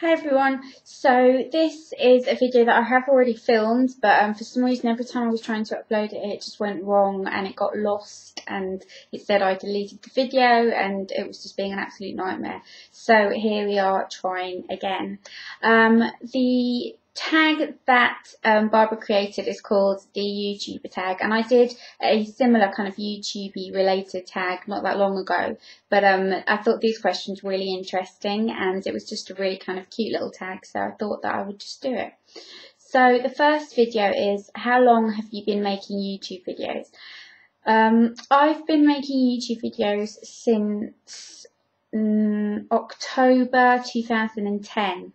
Hi everyone, so this is a video that I have already filmed, but for some reason every time I was trying to upload it, it just went wrong and it got lost and it said I deleted the video and it was just being an absolute nightmare. So here we are trying again. The tag that Barbara created is called the YouTuber tag, and I did a similar kind of YouTube related tag not that long ago, but I thought these questions were really interesting and it was just a really kind of cute little tag, so I thought that I would just do it. So the first video is, how long have you been making YouTube videos? I've been making YouTube videos since October 2010.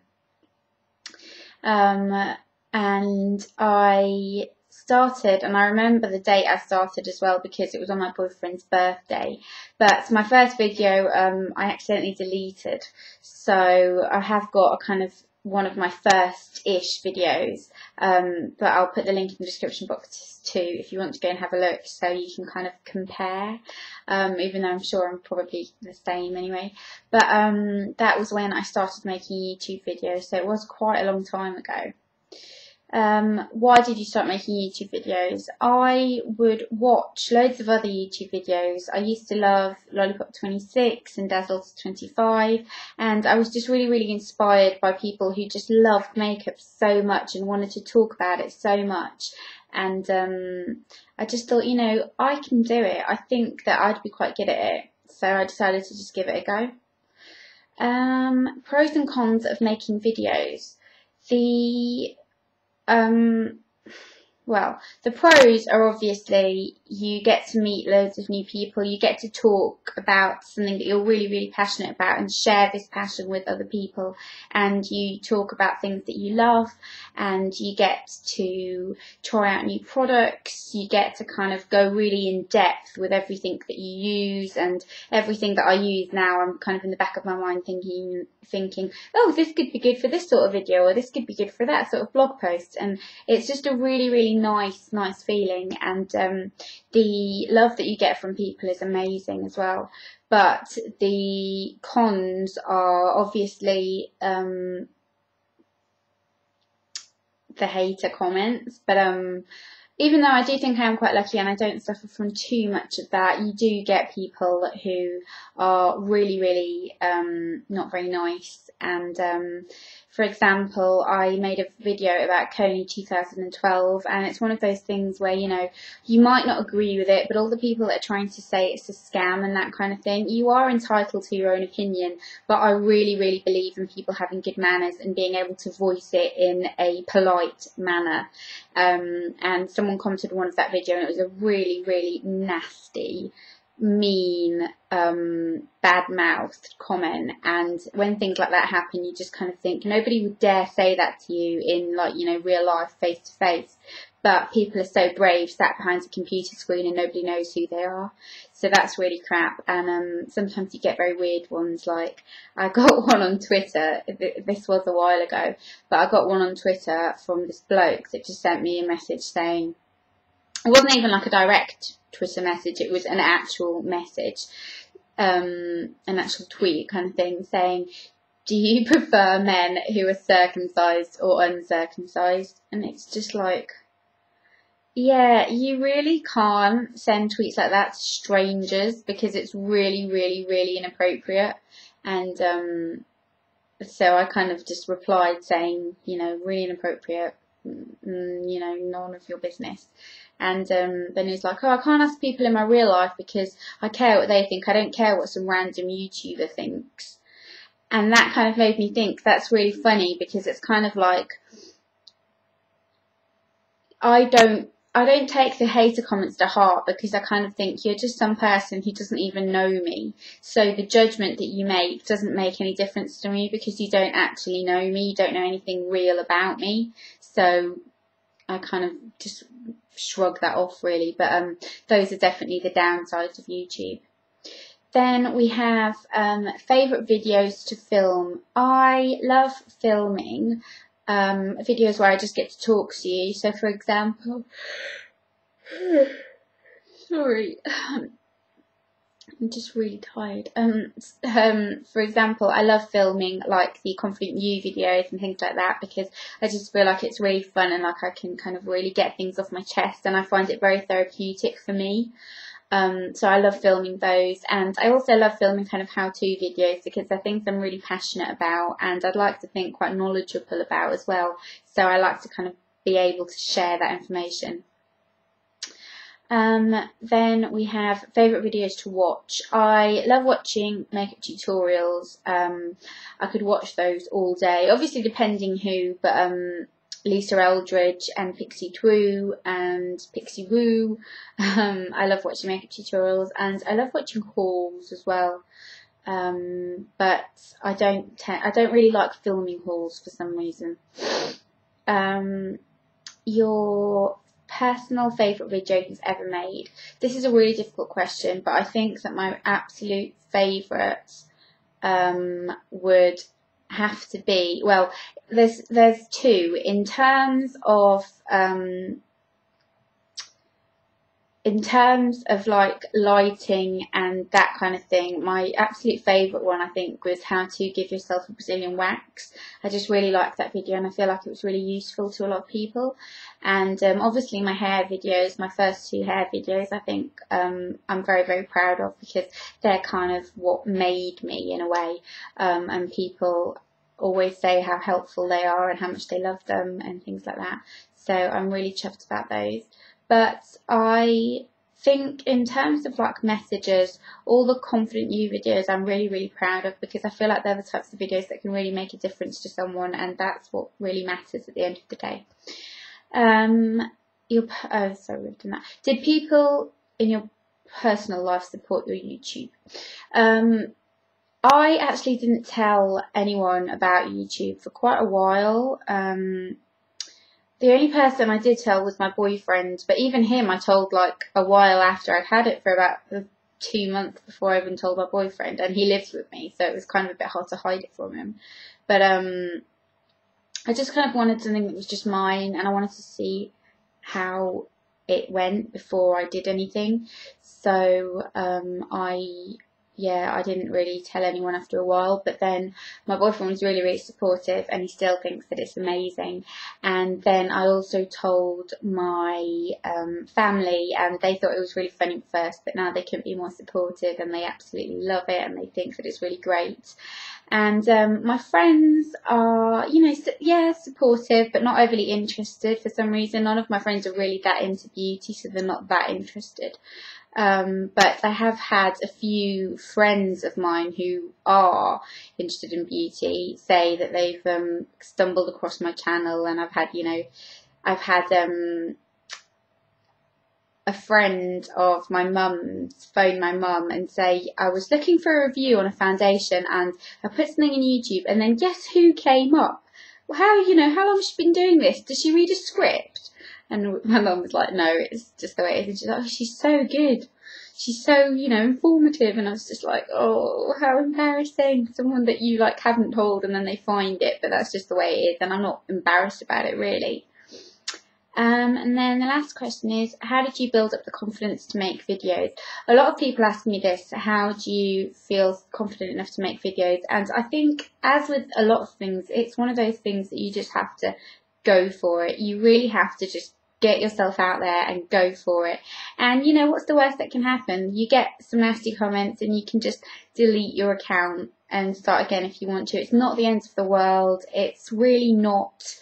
And I started, and I remember the date I started as well because it was on my boyfriend's birthday, but my first video I accidentally deleted, so I have got a kind of one of my first-ish videos, but I'll put the link in the description box too if you want to go and have a look so you can kind of compare, even though I'm sure I'm probably the same anyway. But that was when I started making YouTube videos, so it was quite a long time ago. Why did you start making YouTube videos? I would watch loads of other YouTube videos. I used to love Lollipop26 and Dazzles25, and I was just really inspired by people who just loved makeup so much and wanted to talk about it so much. And I just thought, you know, I can do it. I think that I'd be quite good at it. So I decided to just give it a go. Pros and cons of making videos. Well, the pros are obviously you get to meet loads of new people, you get to talk about something that you're really passionate about and share this passion with other people, and you talk about things that you love, and you get to try out new products, you get to kind of go really in depth with everything that you use, and everything that I use now I'm kind of in the back of my mind thinking, oh, this could be good for this sort of video, or this could be good for that sort of blog post, and it's just a really nice feeling, and the love that you get from people is amazing as well. But the cons are obviously the hater comments, but even though I do think I am quite lucky and I don't suffer from too much of that, you do get people who are really not very nice. And for example, I made a video about Coney 2012, and it's one of those things where, you know, you might not agree with it, but all the people that are trying to say it's a scam and that kind of thing, you are entitled to your own opinion, but I really believe in people having good manners and being able to voice it in a polite manner. And someone commented on one of that video, and it was a really nasty, mean, bad-mouthed comment. And when things like that happen, you just kind of think nobody would dare say that to you in, like, you know, real life, face to face. But people are so brave, sat behind a computer screen, and nobody knows who they are. So that's really crap. And sometimes you get very weird ones. Like, I got one on Twitter. This was a while ago, but I got one on Twitter from this bloke that just sent me a message saying, it wasn't even like a direct Twitter message, it was an actual message, an actual tweet kind of thing, saying, do you prefer men who are circumcised or uncircumcised? And it's just like, yeah, you really can't send tweets like that to strangers because it's really inappropriate. And so I kind of just replied saying, you know, really inappropriate, you know, none of your business. And then he's like, oh, I can't ask people in my real life because I care what they think. I don't care what some random YouTuber thinks. And that kind of made me think that's really funny, because it's kind of like, I don't take the hater comments to heart, because I kind of think you're just some person who doesn't even know me. So the judgment that you make doesn't make any difference to me because you don't actually know me. You don't know anything real about me. So I kind of just shrug that off, really. But those are definitely the downsides of YouTube. Then we have favourite videos to film. I love filming videos where I just get to talk to you. So for example, sorry, I'm just really tired. For example, I love filming like the Confident You videos and things like that, because I just feel like it's really fun and like I can kind of really get things off my chest, and I find it very therapeutic for me. So I love filming those, and I also love filming kind of how-to videos, because they're things I'm really passionate about and I'd like to think quite knowledgeable about as well. So I like to kind of be able to share that information. Then we have favourite videos to watch. I love watching makeup tutorials. I could watch those all day, obviously depending who, but Lisa Eldridge and Pixie Twoo and Pixie Woo. I love watching makeup tutorials, and I love watching hauls as well. But I don't really like filming hauls for some reason. Your personal favourite video you've ever made? This is a really difficult question, but I think that my absolute favourites would have to be, well, there's two in terms of like lighting and that kind of thing. My absolute favourite one, I think, was how to give yourself a Brazilian wax. I just really liked that video, and I feel like it was really useful to a lot of people. And obviously my hair videos, my first two hair videos, I think I'm very, very proud of, because they're kind of what made me in a way, and people always say how helpful they are and how much they love them and things like that. So I'm really chuffed about those. But I think in terms of like messages, all the Confident You videos I'm really, really proud of, because I feel like they're the types of videos that can really make a difference to someone, and that's what really matters at the end of the day. Oh, sorry, we've done that. Did people in your personal life support your YouTube? I actually didn't tell anyone about YouTube for quite a while. The only person I did tell was my boyfriend, but even him I told like a while after I'd had it, for about 2 months before I even told my boyfriend, and he lives with me, so it was kind of a bit hard to hide it from him. But I just kind of wanted something that was just mine, and I wanted to see how it went before I did anything. So I didn't really tell anyone after a while, but then my boyfriend was really, really supportive, and he still thinks that it's amazing. And then I also told my family, and they thought it was really funny at first, but now they couldn't be more supportive, and they absolutely love it, and they think that it's really great. And my friends are, you know, supportive, but not overly interested for some reason. None of my friends are really that into beauty, so they're not that interested. But I have had a few friends of mine who are interested in beauty say that they've stumbled across my channel, and I've had a friend of my mum's phone my mum and say, I was looking for a review on a foundation and I put something in YouTube, and then guess who came up? Well, how long has she been doing this? Does she read a script? And my mum was like, no, it's just the way it is. And she's like, oh, she's so good. She's so, informative. And I was just like, oh, how embarrassing. Someone that you like haven't told, and then they find it, but that's just the way it is. And I'm not embarrassed about it, really. And then the last question is, how did you build up the confidence to make videos? A lot of people ask me this, how do you feel confident enough to make videos? And I think, as with a lot of things, it's one of those things that you just have to go for it. You really have to just get yourself out there and go for it. And what's the worst that can happen? You get some nasty comments, and you can just delete your account and start again if you want to. It's not the end of the world. It's really not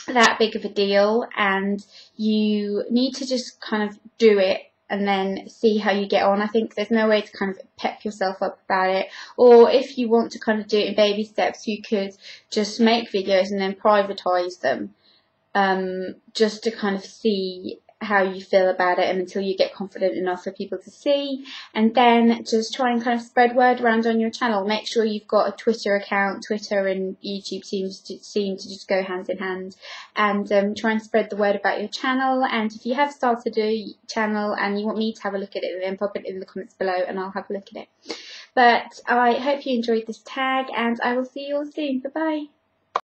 that big of a deal, and you need to just kind of do it and then see how you get on. I think there's no way to kind of pep yourself up about it. Or if you want to kind of do it in baby steps, you could just make videos and then privatize them, just to kind of see how you feel about it, and until you get confident enough for people to see, and then just try and kind of spread word around on your channel. Make sure you've got a Twitter account. Twitter and YouTube seem to just go hand in hand, and try and spread the word about your channel. And if you have started a channel and you want me to have a look at it, then pop it in the comments below and I'll have a look at it. But I hope you enjoyed this tag, and I will see you all soon. Bye bye.